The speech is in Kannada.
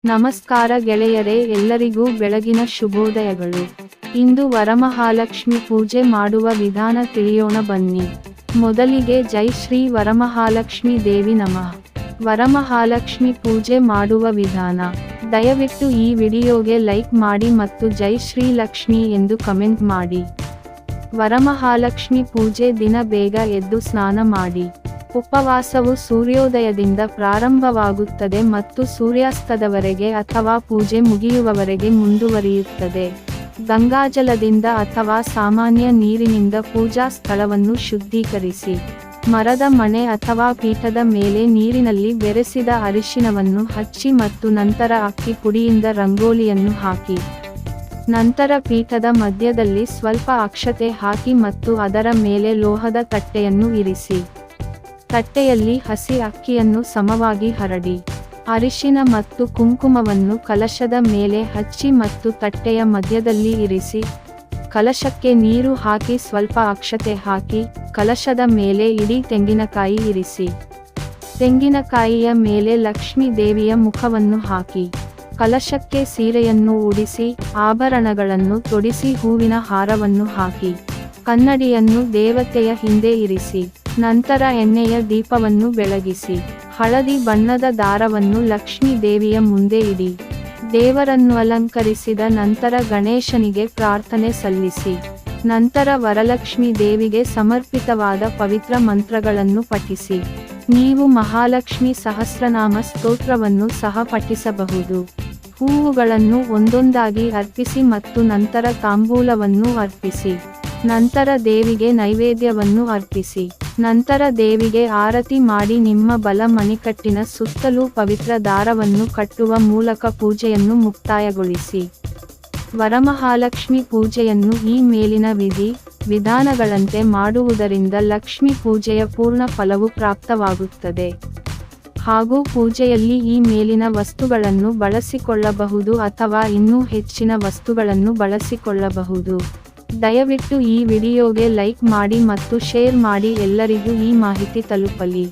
ನಮಸ್ಕಾರ ಗೆಳೆಯರೇ, ಎಲ್ಲರಿಗೂ ಬೆಳಗಿನ ಶುಭೋದಯಗಳು. ಇಂದು ವರಮಹಾಲಕ್ಷ್ಮಿ ಪೂಜೆ ಮಾಡುವ ವಿಧಾನ ತಿಳಿಯೋಣ ಬನ್ನಿ. ಮೊದಲಿಗೆ ಜೈ ಶ್ರೀ ವರಮಹಾಲಕ್ಷ್ಮಿ ದೇವಿ ನಮಃ. ವರಮಹಾಲಕ್ಷ್ಮಿ ಪೂಜೆ ಮಾಡುವ ವಿಧಾನ. ದಯವಿಟ್ಟು ಈ ವಿಡಿಯೋಗೆ ಲೈಕ್ ಮಾಡಿ ಮತ್ತು ಜೈ ಶ್ರೀ ಲಕ್ಷ್ಮಿ ಎಂದು ಕಮೆಂಟ್ ಮಾಡಿ. ವರಮಹಾಲಕ್ಷ್ಮಿ ಪೂಜೆ ದಿನ ಬೇಗ ಎದ್ದು ಸ್ನಾನ ಮಾಡಿ. ಉಪವಾಸವು ಸೂರ್ಯೋದಯದಿಂದ ಪ್ರಾರಂಭವಾಗುತ್ತದೆ ಮತ್ತು ಸೂರ್ಯಾಸ್ತದವರೆಗೆ ಅಥವಾ ಪೂಜೆ ಮುಗಿಯುವವರೆಗೆ ಮುಂದುವರಿಯುತ್ತದೆ. ಗಂಗಾಜಲದಿಂದ ಅಥವಾ ಸಾಮಾನ್ಯ ನೀರಿನಿಂದ ಪೂಜಾ ಸ್ಥಳವನ್ನು ಶುದ್ಧೀಕರಿಸಿ. ಮರದ ಮಣೆ ಅಥವಾ ಪೀಠದ ಮೇಲೆ ನೀರಿನಲ್ಲಿ ಬೆರೆಸಿದ ಅರಿಶಿನವನ್ನು ಹಚ್ಚಿ ಮತ್ತು ನಂತರ ಅಕ್ಕಿ ಪುಡಿಯಿಂದ ರಂಗೋಲಿಯನ್ನು ಹಾಕಿ. ನಂತರ ಪೀಠದ ಮಧ್ಯದಲ್ಲಿ ಸ್ವಲ್ಪ ಅಕ್ಷತೆ ಹಾಕಿ ಮತ್ತು ಅದರ ಮೇಲೆ ಲೋಹದ ತಟ್ಟೆಯನ್ನು ಇರಿಸಿ. ತಟ್ಟೆಯಲ್ಲಿ ಹಸಿ ಅಕ್ಕಿಯನ್ನು ಸಮವಾಗಿ ಹರಡಿ. ಅರಿಶಿನ ಮತ್ತು ಕುಂಕುಮವನ್ನು ಕಲಶದ ಮೇಲೆ ಹಚ್ಚಿ ಮತ್ತು ತಟ್ಟೆಯ ಮಧ್ಯದಲ್ಲಿ ಇರಿಸಿ. ಕಲಶಕ್ಕೆ ನೀರು ಹಾಕಿ ಸ್ವಲ್ಪ ಅಕ್ಷತೆ ಹಾಕಿ, ಕಲಶದ ಮೇಲೆ ಇಡೀ ತೆಂಗಿನಕಾಯಿ ಇರಿಸಿ. ತೆಂಗಿನಕಾಯಿಯ ಮೇಲೆ ಲಕ್ಷ್ಮೀ ದೇವಿಯ ಮುಖವನ್ನು ಹಾಕಿ. ಕಲಶಕ್ಕೆ ಸೀರೆಯನ್ನು ಉಡಿಸಿ, ಆಭರಣಗಳನ್ನು ತೊಡಿಸಿ ಹೂವಿನ ಹಾರವನ್ನು ಹಾಕಿ. ಕನ್ನಡಿಯನ್ನು ದೇವತೆಯ ಹಿಂದೆ ಇರಿಸಿ. ನಂತರ ಎಣ್ಣೆಯ ದೀಪವನ್ನು ಬೆಳಗಿಸಿ. ಹಳದಿ ಬಣ್ಣದ ದಾರವನ್ನು ಲಕ್ಷ್ಮೀ ದೇವಿಯ ಮುಂದೆ ಇಡಿ. ದೇವರನ್ನು ಅಲಂಕರಿಸಿದ ನಂತರ ಗಣೇಶನಿಗೆ ಪ್ರಾರ್ಥನೆ ಸಲ್ಲಿಸಿ. ನಂತರ ವರಲಕ್ಷ್ಮಿ ದೇವಿಗೆ ಸಮರ್ಪಿತವಾದ ಪವಿತ್ರ ಮಂತ್ರಗಳನ್ನು ಪಠಿಸಿ. ನೀವು ಮಹಾಲಕ್ಷ್ಮಿ ಸಹಸ್ರನಾಮ ಸ್ತೋತ್ರವನ್ನು ಸಹ ಪಠಿಸಬಹುದು. ಹೂವುಗಳನ್ನು ಒಂದೊಂದಾಗಿ ಅರ್ಪಿಸಿ ಮತ್ತು ನಂತರ ತಾಂಬೂಲವನ್ನು ಅರ್ಪಿಸಿ. ನಂತರ ದೇವಿಗೆ ನೈವೇದ್ಯವನ್ನು ಅರ್ಪಿಸಿ. ನಂತರ ದೇವಿಗೆ ಆರತಿ ಮಾಡಿ ನಿಮ್ಮ ಬಲ ಮಣಿಕಟ್ಟಿನ ಸುತ್ತಲೂ ಪವಿತ್ರ ದಾರವನ್ನು ಕಟ್ಟುವ ಮೂಲಕ ಪೂಜೆಯನ್ನು ಮುಕ್ತಾಯಗೊಳಿಸಿ. ವರಮಹಾಲಕ್ಷ್ಮಿ ಪೂಜೆಯನ್ನು ಈ ಮೇಲಿನ ವಿಧಾನಗಳಂತೆ ಮಾಡುವುದರಿಂದ ಲಕ್ಷ್ಮಿ ಪೂಜೆಯ ಪೂರ್ಣ ಫಲವು ಪ್ರಾಪ್ತವಾಗುತ್ತದೆ. ಹಾಗೂ ಪೂಜೆಯಲ್ಲಿ ಈ ಮೇಲಿನ ವಸ್ತುಗಳನ್ನು ಬಳಸಿಕೊಳ್ಳಬಹುದು ಅಥವಾ ಇನ್ನೂ ಹೆಚ್ಚಿನ ವಸ್ತುಗಳನ್ನು ಬಳಸಿಕೊಳ್ಳಬಹುದು. ದಯವಿಟ್ಟು ಈ ವಿಡಿಯೋಗೆ ಲೈಕ್ ಮಾಡಿ ಮತ್ತು ಶೇರ್ ಮಾಡಿ, ಎಲ್ಲರಿಗೂ ಈ ಮಾಹಿತಿ ತಲುಪಲಿ.